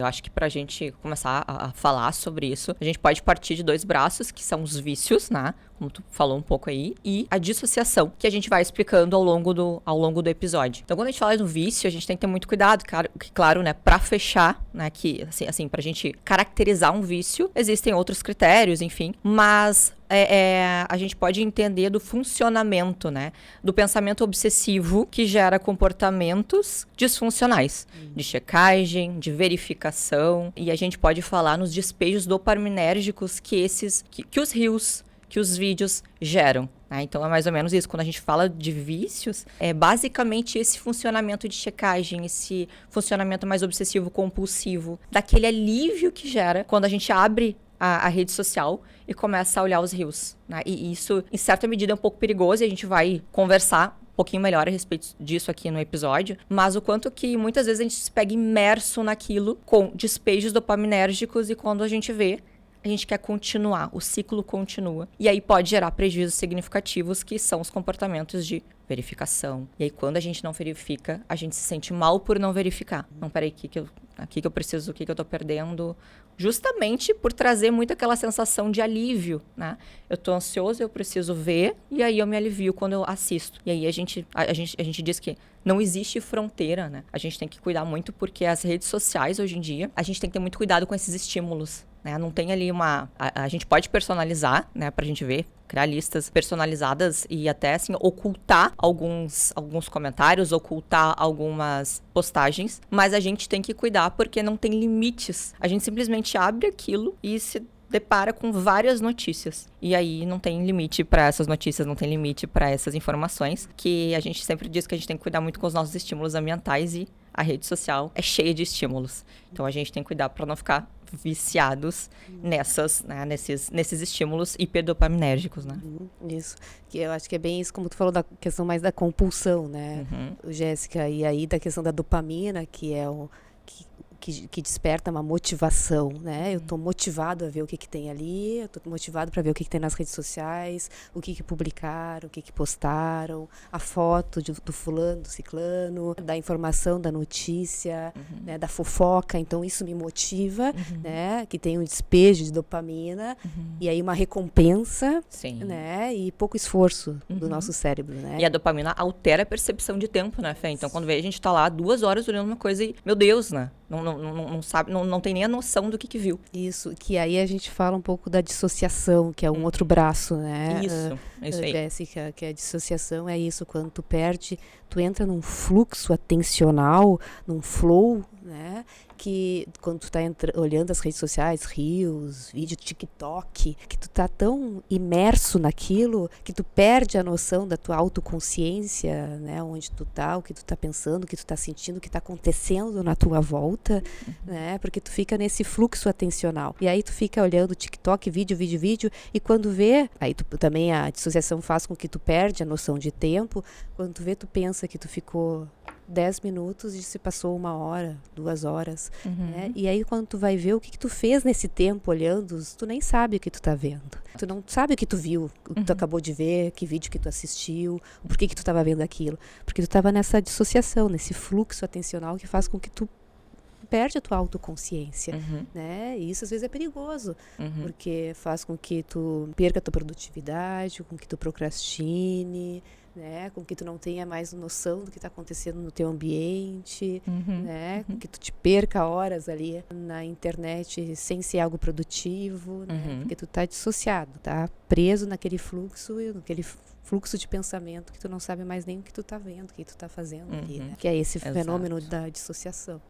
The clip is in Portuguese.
Eu acho que pra gente começar a falar sobre isso, a gente pode partir de 2 braços, que são os vícios, né? Como tu falou um pouco aí, e a dissociação, que a gente vai explicando ao longo do episódio. Então, quando a gente fala do vício, a gente tem que ter muito cuidado, claro, né? Pra fechar, né? Que, assim, pra gente caracterizar um vício, existem outros critérios, enfim, mas a gente pode entender do funcionamento, né? Do pensamento obsessivo que gera comportamentos disfuncionais, de checagem, de verificação, e a gente pode falar nos despejos dopaminérgicos que os rios, que os vídeos geram. Né? Então, é mais ou menos isso. Quando a gente fala de vícios, é basicamente esse funcionamento de checagem, esse funcionamento mais obsessivo-compulsivo, daquele alívio que gera quando a gente abre a rede social e começa a olhar os rios. Né? E isso, em certa medida, é um pouco perigoso e a gente vai conversar um pouquinho melhor a respeito disso aqui no episódio, mas o quanto que muitas vezes a gente se pega imerso naquilo com despejos dopaminérgicos e quando a gente vê, a gente quer continuar, o ciclo continua. E aí pode gerar prejuízos significativos, que são os comportamentos de verificação. E aí quando a gente não verifica, a gente se sente mal por não verificar. Não, peraí, aqui que eu preciso, o que eu tô perdendo? Justamente por trazer muito aquela sensação de alívio, né? Eu tô ansioso, eu preciso ver, e aí eu me alivio quando eu assisto. E aí a gente diz que não existe fronteira, né? A gente tem que cuidar muito, porque as redes sociais, hoje em dia, a gente tem que ter muito cuidado com esses estímulos. Né? Não tem ali a gente pode personalizar, né, pra gente ver, criar listas personalizadas e até, assim, ocultar alguns comentários, ocultar algumas postagens, mas a gente tem que cuidar porque não tem limites. A gente simplesmente abre aquilo e se depara com várias notícias. E aí não tem limite para essas notícias, não tem limite para essas informações, que a gente sempre diz que a gente tem que cuidar muito com os nossos estímulos ambientais e a rede social é cheia de estímulos. Então a gente tem que cuidar para não ficar viciados nesses estímulos hiperdopaminérgicos, né? Isso, que eu acho que é bem isso, como tu falou, da questão mais da compulsão, né, Jéssica, e aí da questão da dopamina, que é que desperta uma motivação, né? Eu tô motivado a ver o que tem ali, eu tô motivado para ver o que tem nas redes sociais, o que publicaram, o que postaram, a foto do fulano, do ciclano, da informação, da notícia, né? Da fofoca. Então isso me motiva, né? Que tem um despejo de dopamina e aí uma recompensa, né? E pouco esforço do nosso cérebro, né? E a dopamina altera a percepção de tempo, né, Fê? Então quando vê, a gente tá lá 2 horas olhando uma coisa e, meu Deus, né? Não sabe, não tem nem a noção do que viu. Isso, que aí a gente fala um pouco da dissociação, que é um outro braço, né? Isso aí. Jéssica, que a dissociação é isso, quando tu perde, tu entra num fluxo atencional, num flow, né? Que quando tu tá olhando as redes sociais, Reels, vídeo, TikTok, que tu tá tão imerso naquilo que tu perde a noção da tua autoconsciência, né? Onde tu tá, o que tu tá pensando, o que tu tá sentindo, o que tá acontecendo na tua volta, né? Porque tu fica nesse fluxo atencional. E aí tu fica olhando TikTok, vídeo, e quando vê, aí também a dissociação faz com que tu perde a noção de tempo. Quando tu vê, tu pensa que tu ficou 10 minutos e se passou 1 hora, 2 horas, né? E aí quando tu vai ver o que tu fez nesse tempo olhando, tu nem sabe o que tu tá vendo. Tu não sabe o que tu viu, o que tu acabou de ver, que vídeo que tu assistiu, por que tu tava vendo aquilo. Porque tu tava nessa dissociação, nesse fluxo atencional que faz com que tu perde a tua autoconsciência, né? E isso às vezes é perigoso, porque faz com que tu perca a tua produtividade, com que tu procrastine, né? Com que tu não tenha mais noção do que está acontecendo no teu ambiente, né? Com que tu te perca horas ali na internet sem ser algo produtivo, né? Porque tu tá dissociado, tá preso naquele fluxo de pensamento que tu não sabe mais nem o que tu tá vendo, o que tu tá fazendo ali, né? Que é esse fenômeno da dissociação.